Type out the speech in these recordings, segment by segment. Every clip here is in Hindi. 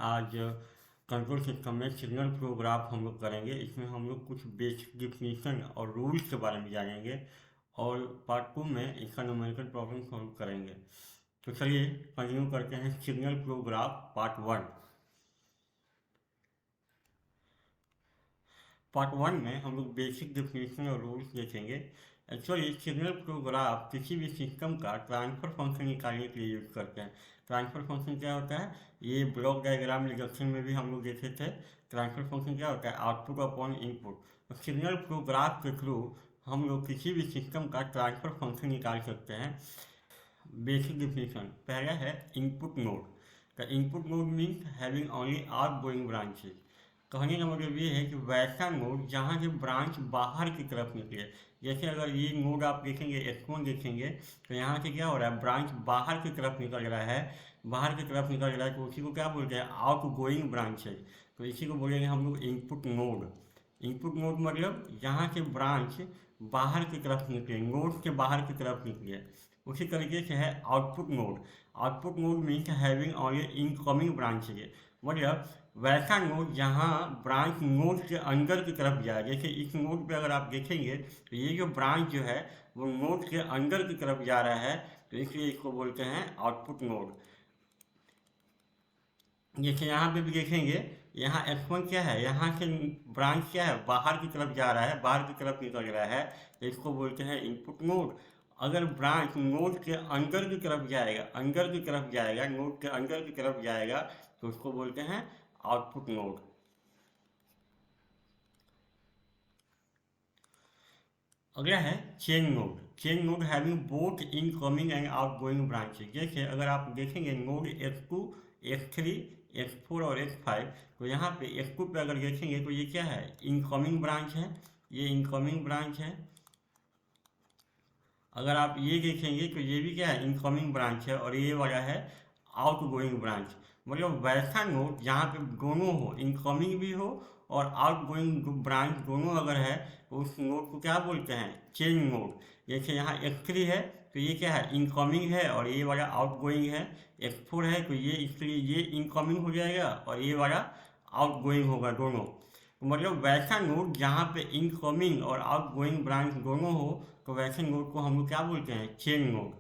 आज कंट्रोल सिस्टम में सिग्नल फ्लो ग्राफ हम लोग करेंगे। इसमें हम लोग कुछ बेसिक डिफिनीशन और रूल्स के बारे में जानेंगे और पार्ट 2 में इसका न्यूमेरिकल प्रॉब्लम सॉल्व करेंगे। तो चलिए कंटिन्यू करते हैं signal flow graph part 1। Part 1 में हम लोग बेसिक डिफिनीशन और रूल्स देखेंगे। एक्चुअली सिग्नल फ्लो ग्राफ किसी भी सिस्टम का ट्रांसफर फंक्शन निकालने के लिए यूज करते हैं। ट्रांसफर फंक्शन क्या होता है, ये ब्लॉक डायग्राम रिडक्शन में भी हम लोग देखे थे। ट्रांसफर फंक्शन क्या होता है, आउटपुट अपॉन इनपुट। तो सिग्नल फ्लो ग्राफ के थ्रू हम लोग किसी भी सिस्टम का ट्रांसफर फंक्शन निकाल सकते हैं। बेसिक डिफिनीशन पहला है input node. The input node means having only outgoing branches. कहने का मतलब ये है कि वैसा नोड जहाँ से ब्रांच बाहर की तरफ निकले। जैसे अगर ये नोड आप देखेंगे, X1 देखेंगे, तो यहाँ से क्या हो रहा है, ब्रांच बाहर की तरफ निकल रहा है। बाहर की तरफ निकल रहा है तो उसी को क्या बोलते हैं, आउट गोइंग ब्रांचेज। तो इसी को बोलेंगे हम लोग इनपुट नोड। इनपुट नोड मतलब जहाँ से ब्रांच बाहर की तरफ निकले, नोड के बाहर की तरफ निकले। उसी तरीके से है output node. Output node means having only incoming branches, मतलब वैसा नोड जहाँ ब्रांच नोड के अंदर की तरफ जाए। जैसे इस नोड पे अगर आप देखेंगे तो ये जो ब्रांच जो है वो नोड के अंदर की तरफ जा रहा है, तो इसलिए इसको बोलते हैं आउटपुट नोड। जैसे यहाँ पे भी देखेंगे, यहाँ X1 क्या है, यहाँ से ब्रांच क्या है, बाहर की तरफ जा रहा है, बाहर की तरफ निकल रहा है, तो इसको बोलते हैं इनपुट नोड। अगर ब्रांच नोड के अंदर की तरफ जाएगा, अंदर की तरफ जाएगा, नोड के अंदर की तरफ जाएगा, तो उसको बोलते हैं आउटपुट नोड। अगला है chain node. Chain node having both incoming and outgoing branches. जैसे अगर आप देखेंगे नोड X2, X3, X4 और X5, तो यहाँ पे X2 पे अगर देखेंगे तो ये क्या है, इनकमिंग ब्रांच है, ये इनकमिंग ब्रांच है। अगर आप ये देखेंगे तो ये भी क्या है, इनकमिंग ब्रांच है, और ये वाला है आउटगोइंग ब्रांच। मतलब वैसा नोड जहाँ पे दोनों हो, इनकमिंग भी हो और आउटगोइंग ब्रांच दोनों अगर है, तो उस नोड को क्या बोलते हैं, चेन नोड। जैसे यहाँ X3 है तो ये क्या है, इनकमिंग है, और ये वाला आउटगोइंग है। X4 है तो ये, इसलिए ये इनकमिंग हो जाएगा और ये वाला आउटगोइंग होगा दोनों। तो मतलब वैसा नोड जहाँ पे इनकमिंग और आउटगोइंग ब्रांच दोनों हो, तो वैसे नोड को हम लोग क्या बोलते हैं, चेन नोड।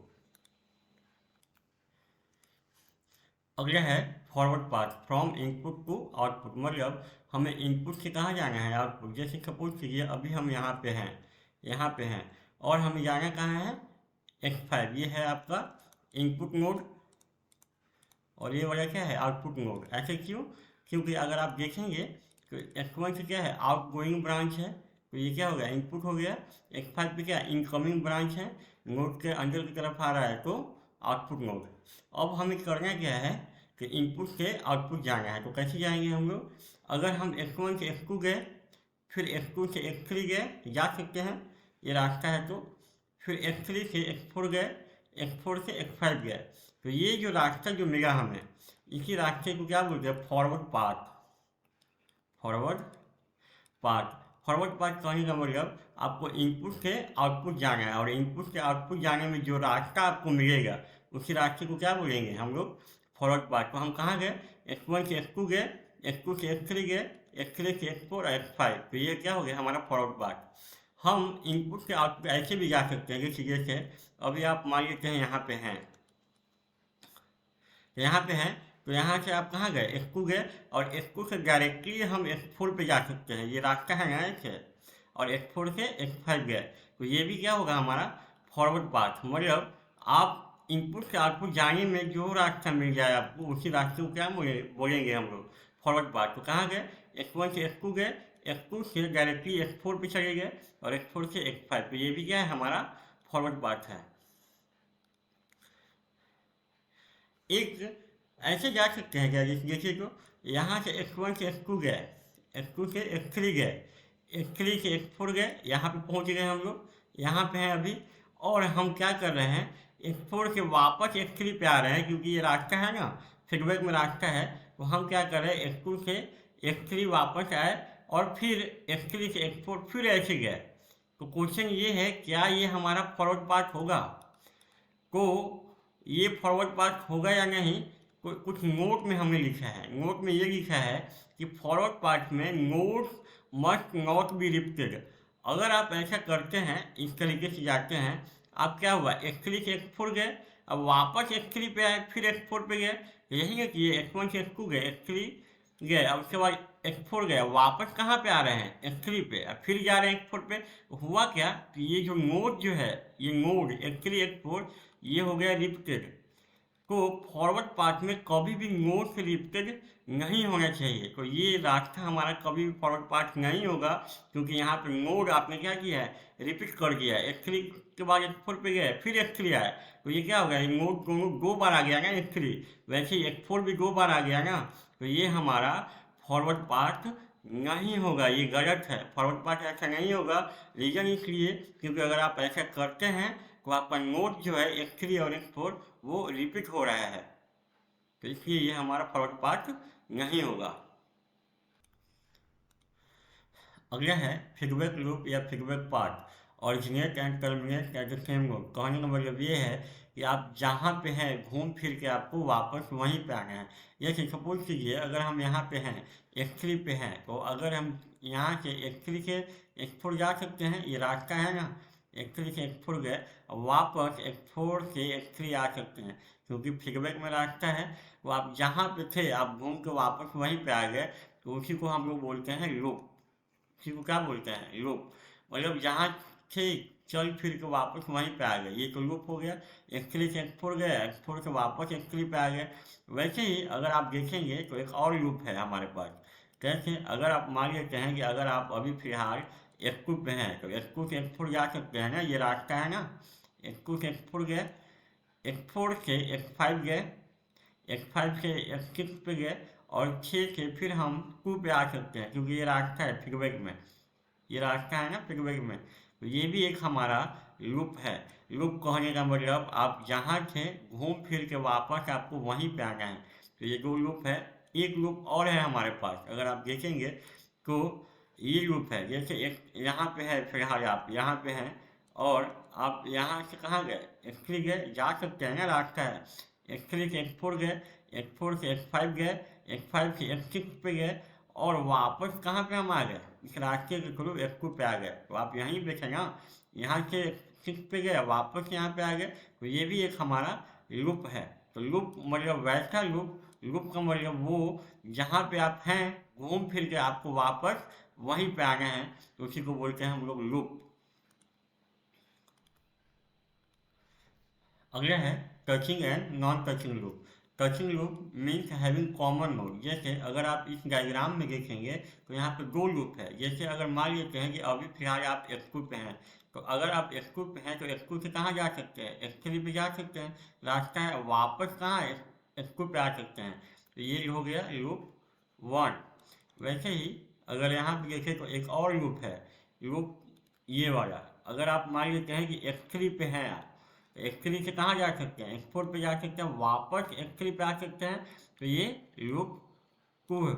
अगला है forward path from input to output. मतलब हमें इनपुट से कहाँ जाना है, आउटपुट। जैसे सपोज कीजिए अभी हम यहाँ पे हैं, यहाँ पे हैं, और हमें जाना कहाँ है, X5। ये है आपका इनपुट नोड और ये वाला क्या है, आउटपुट नोड। ऐसे क्यों, क्योंकि अगर आप देखेंगे तो X1 से क्या है, आउटगोइंग ब्रांच है, तो ये क्या हो गया, इनपुट हो गया। X5 पे क्या, इनकमिंग ब्रांच है, नोड के अंदर की तरफ आ रहा है, तो आउटपुट नोड। अब हमें करना क्या है कि इनपुट से आउटपुट जाना है। तो कैसे जाएंगे हम लोग, अगर हम X1 से X2 गए, फिर X2 से X3 गए, जा सकते हैं, ये रास्ता है। तो फिर X3 से X4 गए, X4 से X5 गए, तो ये जो रास्ता जो मिला हमें, इसी रास्ते को क्या बोलते हैं, forward path. Forward path, forward path कहने का मतलब आपको इनपुट से आउटपुट जाना है, और इनपुट से आउटपुट जाने में जो रास्ता आपको मिलेगा उसी रास्ते को क्या बोलेंगे हम लोग, फॉरवर्ड पाथ। तो हम कहाँ गए, X1 से X2 गए, X2 से X3 गए, X3 से X4 और X5, तो ये क्या हो गया हमारा फॉरवर्ड पाथ। हम इनपुट से आउटपुट ऐसे भी जा सकते हैं कि जैसे अभी आप मान लेते हैं यहाँ पे हैं, यहाँ पे हैं, तो यहाँ से आप कहाँ गए, X2 गए, और X2 से डायरेक्टली हम X4 पे जा सकते हैं, ये रास्ता है ना ऐसे, और X4 से X5 गए, तो ये भी क्या होगा हमारा फॉरवर्ड पाथ। मतलब आप इनपुट से आउटपुट जाने में जो रास्ता मिल जाए आपको, उसी रास्ते को क्या बोलेंगे हम लोग, फॉरवर्ड पाथ। तो कहाँ गए, X1 से X2 गए, X2 से डायरेक्टली X4 पे चले गए, और X4 से X5, तो ये भी क्या है हमारा फॉरवर्ड पाथ है। एक ऐसे जा सकते हैं क्या, जैसे तो यहाँ से X1 से X2 गए, X2 से X3 गए, X3 से X4 गए, यहाँ पे पहुँच गए हम लोग, यहाँ पे हैं अभी, और हम क्या कर रहे हैं, X4 से वापस X3 पे आ रहे हैं, क्योंकि ये रास्ता है ना, फीडबैक में रास्ता है। तो हम क्या कर रहे हैं, X2 से X3 वापस आए, और फिर X3 से X4 फिर ऐसे गए। तो क्वेश्चन ये है, क्या ये हमारा फॉरवर्ड पाथ होगा, तो ये फॉरवर्ड पाथ होगा या नहीं, कुछ नोट में हमने लिखा है। नोट में ये लिखा है कि फॉरवर्ड पार्ट में notes must not be repeated. अगर आप ऐसा करते हैं, इस तरीके से जाते हैं, आप क्या हुआ, X3 से X4 गए, अब वापस X3 पे आए, फिर X4 पे गए, यही है कि ये X1 से X2 गए, X3 गए, अब उसके बाद X4 गए, वापस कहाँ पे आ रहे हैं, X3 पे, अब फिर जा रहे हैं X4 पे। हुआ क्या कि ये जो नोड जो है, ये नोड X3 X4 ये हो गया रिपीटेड। तो फॉरवर्ड पाथ में कभी भी नोड से रिपीटेड नहीं होना चाहिए। तो ये रास्ता हमारा कभी भी फॉरवर्ड पाथ नहीं होगा, क्योंकि यहाँ पे नोड आपने क्या किया है, रिपीट कर दिया है। X3 के बाद X4 पे गए, फिर X3 आए, तो ये क्या हो गया, नोड दोनों 2 बार आ गया ना X3, वैसे ही X4 भी 2 बार आ गया ना। तो ये हमारा फॉरवर्ड पाथ नहीं होगा, ये गलत है। फॉरवर्ड पाथ ऐसा नहीं होगा, रीजन इसलिए क्योंकि अगर आप ऐसा करते हैं तो आपका नोट जो है X3 और X4 वो रिपीट हो रहा है, तो इसलिए ये हमारा फॉरवर्ड पाथ नहीं होगा। अगला है फीडबैक लूप या feedback path. Originate and terminate at the same loop. कहने का मतलब ये है कि आप जहाँ पे हैं घूम फिर के आपको वापस वहीं पे आना है। जैसे सपोज कीजिए अगर हम यहाँ पे हैं, X3 पे हैं, तो अगर हम यहाँ से X3 से X4 जा सकते हैं, ये रास्ता है ना, X3 से X4 गए, वापस X4 से X3 आ सकते हैं, क्योंकि फीडबैक में रास्ता है। तो आप जहाँ पे थे आप घूम के वापस वहीं पे आ गए, तो उसी को हम लोग बोलते हैं लूप। इसी को क्या बोलते हैं, लूप। मतलब जहाँ थे चल फिर के वापस वहीं पे आ गए, ये तो लूप हो गया। X3 से X4 गए, X4 से वापस X3 पे आ गए। वैसे ही अगर आप देखेंगे तो एक और लूप है हमारे पास। कैसे, अगर आप मान लेते हैं कि अगर आप अभी फिलहाल X2 पे हैं, तो X2 से X4 जा सकते हैं ना, ये रास्ता है ना, X2 से X4 गए, X4 से X5 गए, X5 से X6 पे गए, और 6 से फिर हम 2 पे आ सकते हैं, क्योंकि ये रास्ता है फीडबैक में, ये रास्ता है ना फीडबैक में। तो ये भी एक हमारा लूप है। लूप कहने का मतलब आप जहाँ थे घूम फिर के वापस आपको वहीं पे आना है। तो ये 2 लूप है। एक लूप और है हमारे पास, अगर आप देखेंगे तो ये लूप है। जैसे एक यहाँ पे है, फिलहाल आप यहाँ पे हैं और आप यहाँ से कहाँ गए, X3 गए, जा सकते हैं ना, रास्ता है। X3 से X4 गए, X4 से X5 गए, X5 से X6 पे गए, और वापस कहाँ पे हम आ गए, इस रास्ते के थ्रू X2 पे आ गए। तो आप यहीं पे थे ना, यहाँ से X6 पे गए, वापस यहाँ पे आ गए, तो ये भी एक हमारा लूप है। तो लूप मतलब वैसा लूप, लूप का मतलब वो जहाँ पे आप हैं घूम फिर के आपको वापस वहीं पे आना है, तो उसी को बोलते हैं हम लोग लूप। अगला है touching and non touching loop. Touching loop means having common node. जैसे अगर आप इस डायग्राम में देखेंगे तो यहाँ पे 2 लूप है। जैसे अगर मान लेते हैं कि अभी फिलहाल आप X2 पे हैं, तो अगर आप X2 पे हैं तो X2 से कहाँ जा सकते हैं, X3 पे जा सकते हैं, रास्ता है, वापस कहाँ है, X2 पे आ सकते हैं। तो ये हो गया लूप 1। वैसे ही अगर यहाँ पे देखें तो एक और लूप है, लूप ये वाला। अगर आप मान लेते हैं कि X3 पे हैं आप, X3 से कहाँ जा सकते हैं, X4 पे जा सकते हैं, वापस X3 पे आ सकते हैं, तो ये लूप 2 है।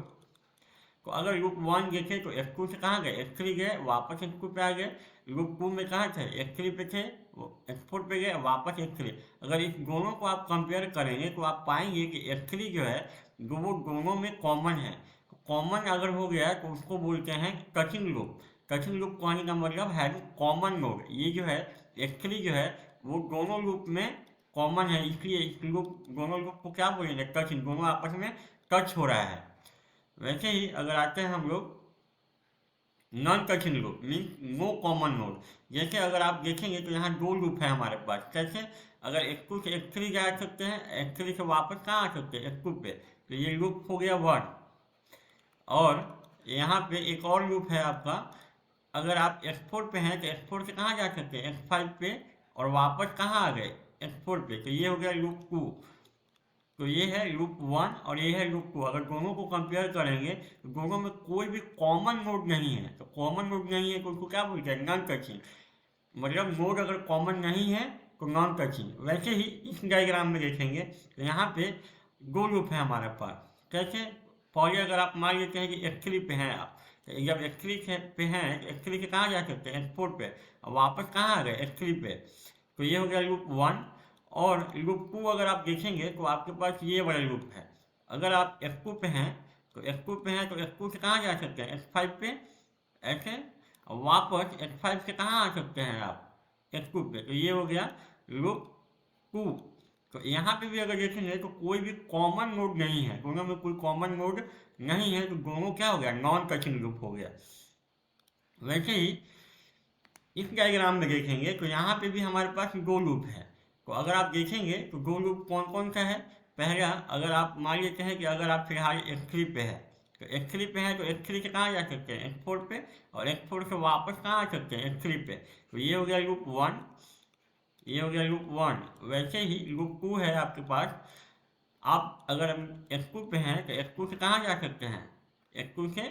तो अगर लूप 1 देखें तो X2 से कहाँ गए, X3 गए, वापस X2 पे आ गए। लूप 2 में कहाँ थे, X3 पे थे, X4 पे गए, वापस X3। अगर इस दोनों को आप कंपेयर करेंगे तो आप पाएंगे कि X3 जो है दोनों में कॉमन है। कॉमन अगर हो गया तो उसको बोलते हैं टचिंग लूप। टचिंग लूप कहने का मतलब है कॉमन नोड। ये जो है X3 जो है वो दोनों लूप में कॉमन है, इसलिए इस लूप, दोनों लूप को क्या बोलेंगे, टचिंग, दोनों आपस में टच हो रहा है। वैसे ही अगर आते हैं हम लोग non touching loop means no common node. जैसे अगर आप देखेंगे तो यहाँ 2 लूप है हमारे पास। कैसे, अगर X2 से X3 जा सकते हैं, X3 से वापस कहाँ आ सकते हैं, X2 पे, तो ये लूप हो गया 1। और यहाँ पे एक और लूप है आपका, अगर आप X4 पे हैं तो X4 से कहाँ जा सकते हैं, X5 पे, और वापस कहाँ आ गए, X4 पे, तो ये हो गया लूप 2। तो ये है लूप 1 और ये है लूप 2। अगर दोनों को कंपेयर करेंगे तो दोनों में कोई भी कॉमन नोड नहीं है। तो कॉमन नोड नहीं है तो उसको क्या बोलते हैं, नॉन टचिंग। मतलब नोड अगर कॉमन नहीं है तो नॉन टचिंग। वैसे ही इस डायग्राम में देखेंगे तो यहाँ पे 2 लूप है हमारे पास। कैसे, पहले अगर आप मान लेते हैं कि X3 पे हैं आप, तो जब X3 पे हैं, X3 से कहाँ जा सकते हैं, X4 पे, और वापस कहाँ आ गए, X3 पे, तो ये हो गया लूप 1। और लूप 2 अगर आप देखेंगे तो आपके पास ये वाला लूप है। अगर आप F2 पे हैं तो F2 से कहाँ जा सकते हैं, F5 पे, ऐसे वापस F5 से कहाँ आ सकते हैं आप, F2 पे। तो ये हो गया लूप 2। तो यहाँ पे भी अगर देखेंगे तो कोई भी कॉमन नोड नहीं है, दोनों में कोई कॉमन नोड नहीं है, तो दोनों क्या हो गया, नॉन टचिंग लूप हो गया। वैसे ही इस डायग्राम में देखेंगे तो यहाँ पे भी हमारे पास दो लूप है। तो अगर आप देखेंगे तो दो लूप कौन कौन सा है। पहला, अगर आप मान लेते हैं कि अगर आप फिलहाल F3 पे है, तो F3 पे है तो F3 से कहाँ जा सकते हैं, F4 पे, और F4 से वापस कहाँ आ सकते हैं, F3 पे। तो ये हो गया लूप 1, ये हो गया लूप 1। वैसे ही लूप 2 है आपके पास। आप अगर F2 पे हैं तो F2 से कहाँ जा सकते हैं, F2 से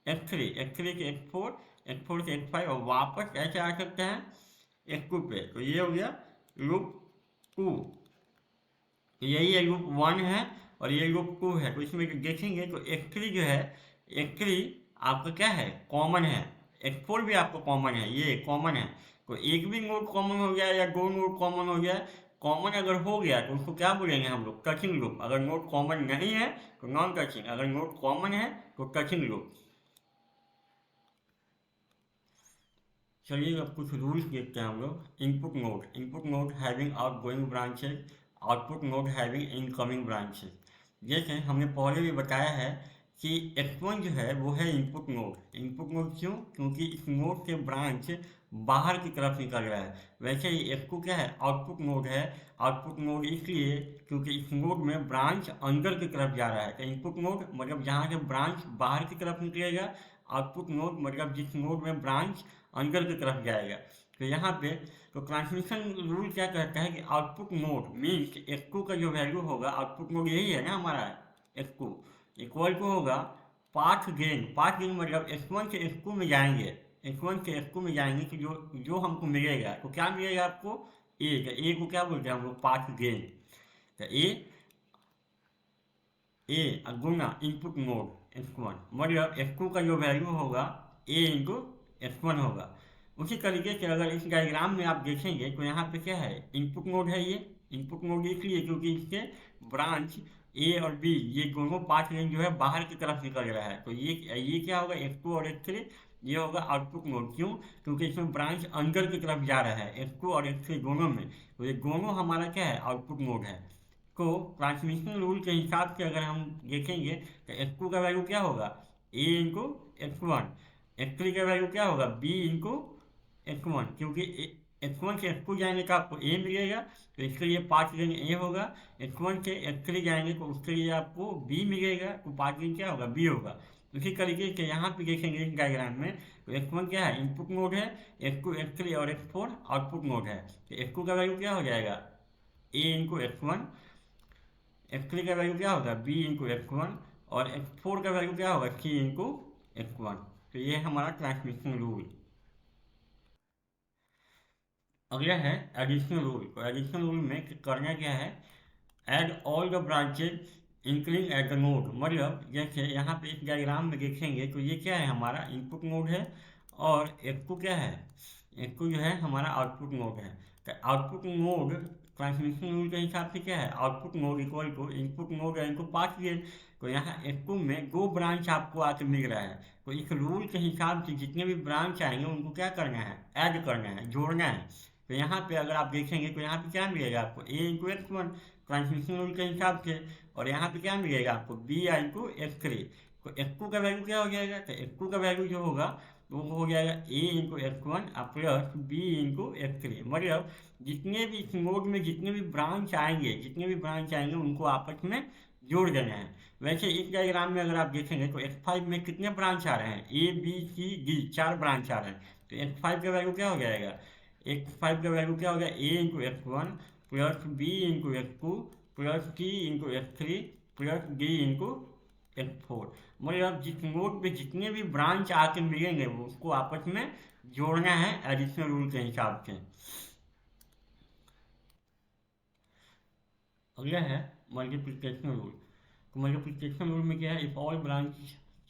F3, F3 से F4, F4 से F5, और वापस कैसे आ सकते हैं, F2 पे। तो ये हो गया लूप 2। तो यही है लूप 1 है और ये लूप 2 है। तो इसमें देखेंगे तो F3 जो है, F3 आपका क्या है, कॉमन है। F4 भी आपका कॉमन है, ये कॉमन है। तो एक भी नोड कॉमन हो गया या दो नोड कॉमन हो गया, कॉमन अगर हो गया तो उसको क्या बोलेंगे हम लोग, टचिंग लूप। अगर नोड कॉमन नहीं है तो नॉन टचिंग, अगर नोड कॉमन है तो टचिंग लूप। चलिए अब कुछ रूल्स देखते हैं हम लोग। Input node having outgoing branches, output node having incoming branches. जैसे हमने पहले भी बताया है कि X1 जो है वो है इनपुट नोड क्यों, क्योंकि इस नोड से ब्रांच बाहर की तरफ निकल रहा है। वैसे ही F2 क्या है, आउटपुट नोड है। आउटपुट नोड इसलिए क्योंकि इस नोड में ब्रांच अंदर की तरफ जा रहा है। तो इनपुट नोड मतलब जहाँ से ब्रांच बाहर की तरफ निकलेगा, आउटपुट नोड मतलब जिस नोड में ब्रांच अंदर की तरफ जाएगा। तो यहाँ पे तो ट्रांसमिशन रूल क्या कहता है कि आउटपुट नोड मीन्स F2 का जो वैल्यू होगा, आउटपुट नोड यही है ना हमारा, F2 इक्वल टू होगा पाथ गेन। पाथ गेन मतलब S1 से S2 में जाएंगे, S1 से S2 में जाएंगे तो जो जो हमको मिलेगा, तो क्या मिलेगा आपको, ए को क्या बोलते हैं हम लोग, पाथ गेन। तो ए गुना इनपुट नोड F1 मतलब F2 का जो वैल्यू होगा ए इंटू F1 होगा। उसी तरीके से अगर इस डायग्राम में आप देखेंगे तो यहाँ पे क्या है, इनपुट नोड है। ये इनपुट नोड इसलिए क्योंकि इसके ब्रांच ए और बी ये दोनों पाथ लाइन जो है बाहर की तरफ निकल रहा है। तो ये क्या होगा, F2 और F3, ये होगा आउटपुट नोड। क्यों, क्योंकि इसमें ब्रांच अंदर की तरफ जा रहा है, F2 और F3 दोनों में। तो ये दोनों हमारा क्या है, आउटपुट नोड है। तो ट्रांसमिशन रूल के हिसाब से अगर हम देखेंगे तो F2 का वैल्यू क्या होगा, ए इंटू F1, F3 का वैल्यू क्या होगा, बी इंटू F1। क्योंकि F1 से F2 जाएंगे तो आपको ए मिलेगा, तो इसके लिए पाथ गेन ए होगा। F1 से F3 जाएंगे तो उसके लिए आपको बी मिलेगा, तो पाथ गेन क्या होगा, बी होगा। उसी तरीके से यहाँ पे देखेंगे इस डायग्राम में, तो F1 क्या है, इनपुट नोड है, F2 F3 और F4 आउटपुट नोड है। तो F2 का वैल्यू क्या हो जाएगा, ए इंटू F1, F3 का वैल्यू क्या होगा, बी इंटू F1, और F4 का वैल्यू क्या होगा, सी इंटू F1। तो ये हमारा ट्रांसमिशन रूल। अगला है एडिशनल रूल। तो एडिशनल रूल में करना क्या है, add all the branches including at the node. मतलब जैसे यहाँ पे इस डायग्राम में देखेंगे तो ये क्या है, हमारा इनपुट नोड है, और F2 क्या है, F2 जो है हमारा आउटपुट नोड है। तो आउटपुट नोड ट्रांसमिशन रूल के हिसाब से क्या है, output node equal to input node इनको पाथ गेन। तो यहाँ F2 में दो ब्रांच आपको आके मिल रहा है। तो इस रूल के हिसाब से जितने भी ब्रांच आएंगे उनको क्या करना है, ऐड करना है, जोड़ना है। तो यहाँ पे अगर आप देखेंगे तो यहाँ पे क्या मिलेगा आपको, ए इंटू F1 ट्रांसमिशन रूल के हिसाब से, और यहाँ पे क्या मिलेगा आपको, बी आई इंटू F3। तो F2 का वैल्यू क्या हो जाएगा, तो F2 का वैल्यू जो होगा वो हो जाएगा A into F1 plus B into F3। मतलब जितने भी इस नोड में जितने भी ब्रांच आएंगे उनको आपस में जोड़ देना है। वैसे इस डायग्राम में अगर आप देखेंगे तो F5 में कितने ब्रांच आ रहे हैं, A B C D, 4 branch आ रहे हैं। तो F5 का वैल्यू क्या हो जाएगा, X5 का वैल्यू क्या हो गया, A into F1 plus B into F2 plus C into F3 plus D into F4। मतलब जिस नोड पे जितने भी ब्रांच आके मिलेंगे वो उसको आपस में जोड़ना है एडिशनल रूल के हिसाब से। अगला है मल्टीप्लिकेशन रूल। तो मल्टीप्लिकेशन रूल में क्या है, इफ ऑल ब्रांच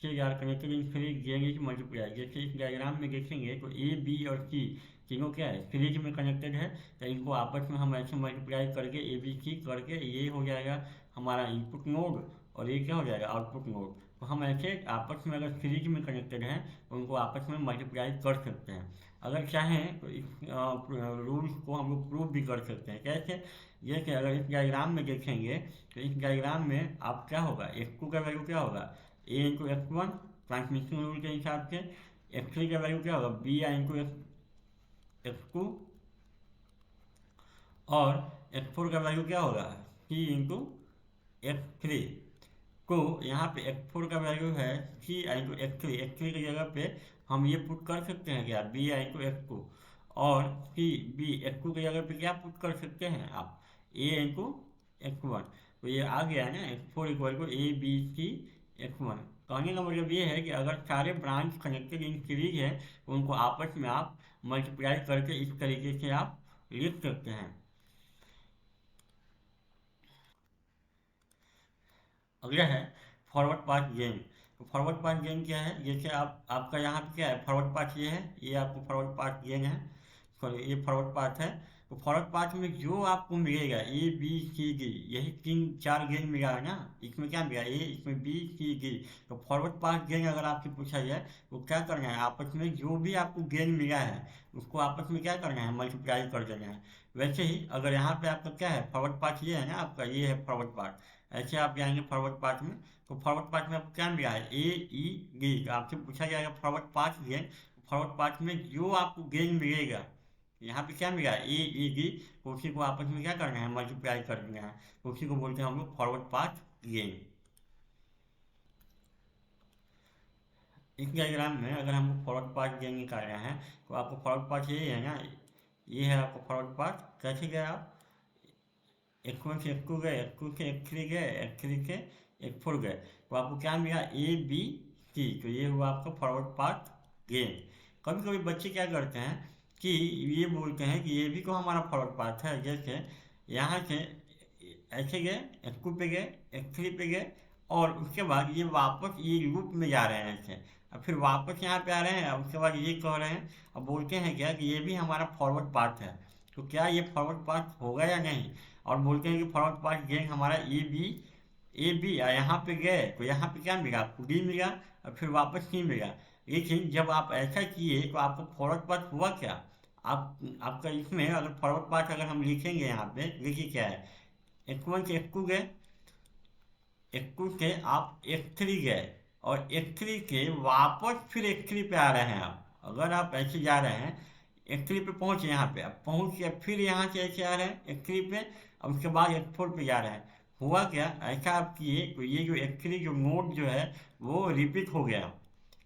से यार connected in three giving is multiply. जैसे इस डायग्राम में देखेंगे तो ए बी और सी तीनों क्या है, सीरीज में कनेक्टेड है। तो इनको आपस में हम ऐसे मल्टीप्लाई करके ABC करके ये हो जाएगा हमारा इनपुट नोड, और ये क्या हो जाएगा, आउटपुट नोड। तो हम ऐसे आपस में अगर सीरीज में कनेक्टेड हैं तो उनको आपस में मल्टीप्लाई कर सकते हैं। अगर चाहें तो इस रूल्स को हम लोग प्रूव भी कर सकते हैं। कैसे, जैसे अगर इस डायग्राम में देखेंगे तो इस डायग्राम में आप क्या होगा, x2 का वैल्यू क्या होगा, a into x1 transmission rule के हिसाब से, x3 का वैल्यू क्या होगा, b इंटू x2, और x4 का वैल्यू क्या होगा, c इंटू x3। तो यहाँ पे x4 का वैल्यू है c इंटू x3 की जगह पे हम ये पुट कर सकते हैं क्या, b इंटू x2, और c b x2 की जगह पे क्या पुट कर सकते हैं आप, a इंटू x1। तो ये आ गया ना x4 equal to a b c x1। कहने का मतलब ये है कि अगर सारे ब्रांच कनेक्टेड इन सीरीज है तो उनको आपस में आप मल्टीप्लाई करके इस तरीके से आप लिख सकते हैं। अगला है फॉरवर्ड पाथ गेन। तो फॉरवर्ड पाथ गेन क्या है, जैसे आपका यहाँ पे क्या है, फॉरवर्ड पाथ ये है, ये आपको फॉरवर्ड पाथ गेन है, सॉरी ये फॉरवर्ड पाथ है। तो फॉरवर्ड पाथ में जो आपको मिलेगा ABCD, यही 3-4 गेन मिला है ना, इसमें क्या मिला A, इसमें BCD। तो फॉरवर्ड पाथ गेन अगर आपसे पूछा जाए तो क्या करना है, आपस में जो भी आपको गेन मिला है उसको आपस में क्या करना है, मल्टीप्लाई कर देना है। वैसे ही अगर यहाँ पे आपका क्या है, फॉरवर्ड पाथ ये है ना आपका, ये है फॉरवर्ड पाथ, ऐसे आप जाएंगे फॉरवर्ड पाथ में। तो फॉरवर्ड पाथ में आपको क्या मिला है, AED। आपसे पूछा जाएगा forward path gain, forward path में जो आपको गेन मिलेगा, यहाँ पे क्या मिला है AED, तो उसी को आपस में क्या करना है, मल्टीप्लाई कर देना है। तो उसी को बोलते हैं हम लोग फॉरवर्ड पाथ गेन। इस डायग्राम में अगर हम फॉरवर्ड पाथ गेन निकाल रहे हैं तो आपको फॉरवर्ड पाथ यही है ना, ये है आपको फॉरवर्ड पाथ। कैसे गए आप, x1 से x2 गए, x2 से x3 गए, x3 से x4 गए, तो आपको क्या मिला ABC। तो ये हुआ आपका फॉरवर्ड पाथ गेन। कभी कभी बच्चे क्या करते हैं कि ये बोलते हैं कि ये भी तो हमारा फॉरवर्ड पाथ है, जैसे यहाँ से ऐसे गए, x2 पे गए, x3 पे गए, और उसके बाद ये वापस ये लूप में जा रहे हैं ऐसे, और फिर वापस यहाँ पे आ रहे हैं, और उसके बाद ये कह रहे हैं और बोलते हैं क्या कि ये भी हमारा फॉरवर्ड पाथ है। तो क्या ये फॉरवर्ड पाथ होगा या नहीं, और बोलते हैं कि फॉरवर्ड पाथ गेन हमारा ए बी यहाँ पे गए तो यहाँ पे क्या मिला, आपको डी मिला, और फिर वापस सी मिला। लेकिन जब आप ऐसा किए तो आपको फॉरवर्ड पाथ हुआ क्या, आपका इसमें अगर फॉरवर्ड पाथ अगर हम लिखेंगे यहाँ पे, देखिए क्या है, x1 से x2 गए, x2 से आप x3 गए, और x3 के वापस फिर x3 पे आ रहे हैं आप। अगर आप ऐसे जा रहे हैं x3 पे पहुंचे, यहाँ पे अब पहुंच के फिर यहाँ से ऐसे आ रहे हैं x3 पे, अब उसके बाद x4 पे जा रहे हैं। हुआ क्या, ऐसा आप किए तो ये जो x3 जो नोड जो है वो रिपीट हो गया।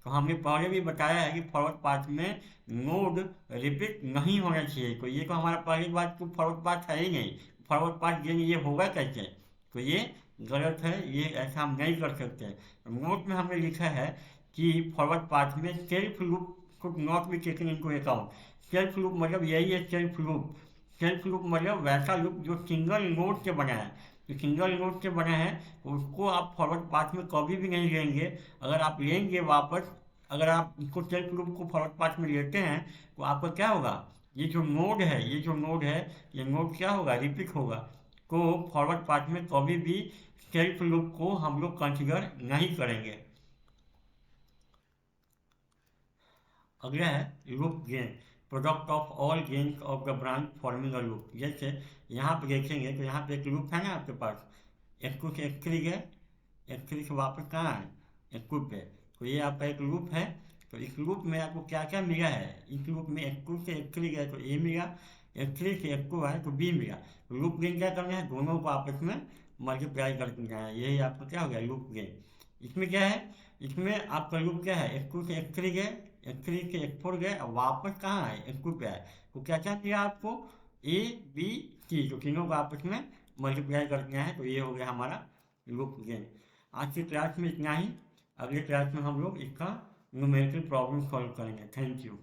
तो हमने पहले भी बताया है कि फॉरवर्ड पाथ में नोड रिपीट नहीं होना चाहिए। तो ये तो हमारा पहली बात तो फॉरवर्ड पाथ है ही नहीं, फॉरवर्ड पाथ गेन ये होगा कैसे, तो ये गलत है, ये ऐसा हम नहीं कर सकते। नोट में हमने लिखा है कि फॉरवर्ड पाथ में self loop could not be taken into account. Self loop मतलब यही है, सेल्फ लूप। सेल्फ लूप मतलब वैसा लूप जो सिंगल नोड से बना है, जो सिंगल नोड से बना है उसको आप फॉरवर्ड पाथ में कभी भी नहीं लेंगे। अगर आप लेंगे वापस, अगर आप इसको सेल्फ लूप को फॉरवर्ड पाथ में लेते हैं तो आपका क्या होगा, ये जो नोड है, ये जो नोड है, ये नोड क्या होगा, रिपीट होगा। तो फॉरवर्ड पाथ में कभी भी सेल्फ लूप को हम लोग कंसिडर नहीं करेंगे। अगला है loop gain, product of all gains of the branch forming a loop. जैसे यहाँ पे देखेंगे तो यहाँ पे एक लूप है ना आपके पास, x2 से x3 गए, x3 से वापस कहाँ है, x2 पे, तो ये आपका एक लूप है। तो इस लूप में आपको क्या क्या मिला है, इस लूप में x2 से x3 गए तो a मिला, x3 से x2 आए तो b मिला। तो लूप गेन क्या करना है, दोनों को आपस में मल्टीप्लाई कर देना है, यही आपका क्या हो गया लूप गेन। इसमें क्या है, इसमें आपका लूप क्या है, x2 से x3 गए, x3 से x4 गए, और वापस कहाँ आए, x2 पे आए, तो क्या क्या किया आपको, ABC, तो तीनों को आपस में मल्टीप्लाई कर दिया है। तो ये हो गया हमारा लूप गेन। आज की क्लास में इतना ही, अगले क्लास में हम लोग इसका न्यूमेरिकल प्रॉब्लम सॉल्व करेंगे। Thank you.